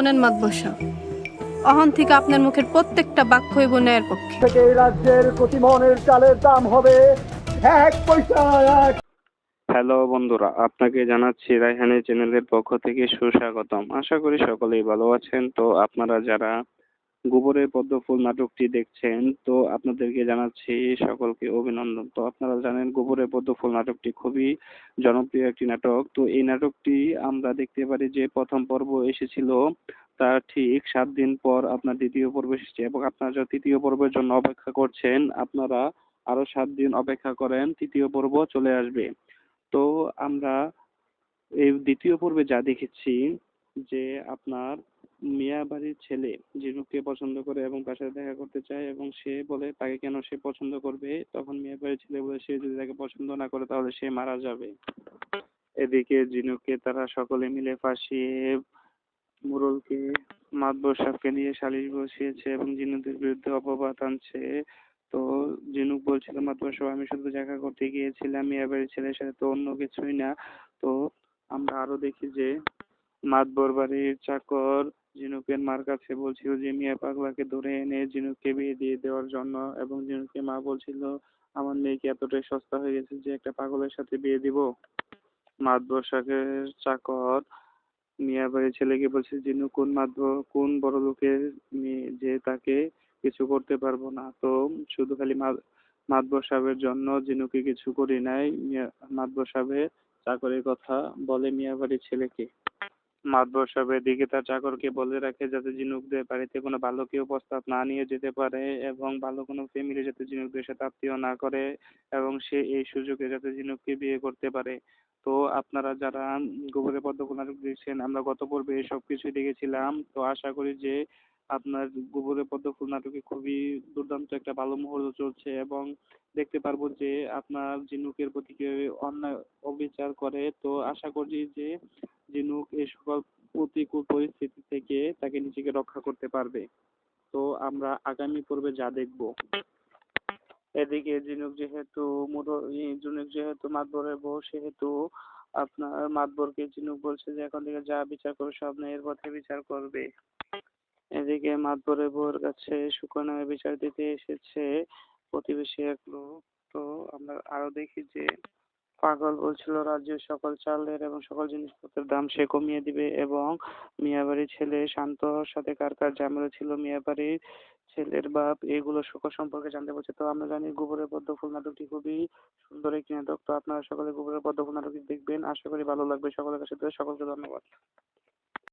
শোনেন মাতবর সাহেব, অহন থেকে আপনার মুখের প্রত্যেকটা বাক্য হইব ন্যায়ের পক্ষে। থেকে এই রাজ্যের প্রতি মনের চালের দাম হবে 1 পয়সা। হ্যালো বন্ধুরা, আপনাকে জানাচ্ছি রায়হানি চ্যানেলের পক্ষ থেকে সুস্বাগতম। আশা করি সকলেই ভালো আছেন। তো আপনারা যারা গোবরের পদ্ম ফুল নাটকটি দেখছেন, তো আপনাদেরকে জানাচ্ছি সকলকে অভিনন্দন। তো আপনারা জানেন গোবরের পদ্ম ফুল নাটকটি খুবই জনপ্রিয় একটি নাটক। তো এই নাটকটি আমরা দেখতে পারি যে প্রথম পর্ব এসেছিল, তার ঠিক 7 দিন পর আপনার দ্বিতীয় পর্ব এসেছে, এবং আপনারা যারা তৃতীয় পর্বের জন্য অপেক্ষা করছেন, আপনারা আরো 7 দিন অপেক্ষা করেন, তৃতীয় পর্ব চলে আসবে। তো আমরা এই দ্বিতীয় পর্বে যা দেখেছি যে আপনার মিয়া বাড়ির ছেলে জিনুকে পছন্দ করে এবং তার সাথে দেখা করতে চায়, এবং সে বলে তাকে কেন সে পছন্দ করবে। তখন মিয়া বাড়ির ছেলে বলে সে যদি তাকে পছন্দ না করে তাহলে সে মারা যাবে। এদিকে জিনুকে তারা সকলে মিলে ফাঁসিয়ে মোড়লকে মাতবর সাহেবকে নিয়ে সালিশ বসিয়েছে এবং জিনুদের বিরুদ্ধে অপবাদ আনছে। তো জিনুক বলছিল মাতবর সাহেব, আমি শুধু দেখা করতে গিয়েছিলাম, মিয়া বাড়ির ছেলের সাথে, তো অন্য কিছুই না। তো আমরা আরো দেখি যে মাতবর বাড়ির চাকর ঝিনুকের মার কাছে বলছিল যে মিয়া পাগলাকে ধরে এনে ঝিনুককে বিয়ে দিয়ে দেওয়ার জন্য, এবং ঝিনুকের মা বলছিল আমার মেয়েকে এতটাই সস্তা হয়ে গেছে যে একটা পাগলের সাথে বিয়ে দিব। মাতবর সাহেবের চাকর মিয়া বাড়ির ছেলেকে বলছে ঝিনুক কোন বড় লোকের মেয়ে যে তাকে কিছু করতে পারবো না। তো শুধু খালি মাতবর সাহেবের জন্য ঝিনুকে কিছু করি নাই। মাতবর সাহেবের চাকরের কথা বলে মিয়া বাড়ির ছেলেকে। মাতবর সাহেবের দিকে তার চাকরকে বলে রাখে যাতে ঝিনুকদের বাড়িতে কোনো ভালো কেউ প্রস্তাব না নিয়ে যেতে পারে, এবং ভালো কোনো ফ্যামিলি যাতে ঝিনুকদের সাথে আত্মীয় না করে, এবং সে এই সুযোগে যাতে ঝিনুককে বিয়ে করতে পারে। তো আপনারা যারা গোবরের পদ্ম ফুল নাটক দেখছেন, আমরা গত পর্বে সব কিছুই দেখেছিলাম। তো আশা করি যে আপনার গোবরের পদ্ম ফুল নাটকে খুবই দুর্দান্ত একটা ভালো মুহূর্ত চলছে, এবং দেখতে পারবো যে আপনার ঝিনুকের প্রতি কেউ অন্যায় অবিচার করে। তো আশা করি যে ঝিনুক এই সকল প্রতিকূল পরিস্থিতি থেকে তাকে নিজেকে রক্ষা করতে পারবে। তো আমরা আগামী পর্বে যা দেখব, এদিকে ঝিনুক যেহেতু মাতবরের বউ, সেহেতু আপনার মাতবরকে ঝিনুক বলছে যে এখন থেকে যা বিচার করো সব ন্যায়ের পথে বিচার করবে। এদিকে মাতবরের বউয়ের কাছে সুকন্যার বিচার দিতে এসেছে প্রতিবেশী এক লোক। তো আমরা আরো দেখি যে পাগল বলছিল রাজ্যের সকল চালের এবং সকল জিনিসপত্রের দাম সে কমিয়ে দিবে, এবং মিয়াবাড়ির ছেলে শান্তর সাথে কার কার ঝামেলা ছিল, মিয়াবাড়ির ছেলের বাপ, এগুলো সকল সম্পর্কে জানতে পারছে। তো আমরা জানি গোবরের পদ্ম ফুল নাটকটি খুবই সুন্দর একটি নাটক। তো আপনারা সকলে গোবরের পদ্ম ফুল নাটকটি দেখবেন, আশা করি ভালো লাগবে সকলের কাছে। তো সকলকে ধন্যবাদ।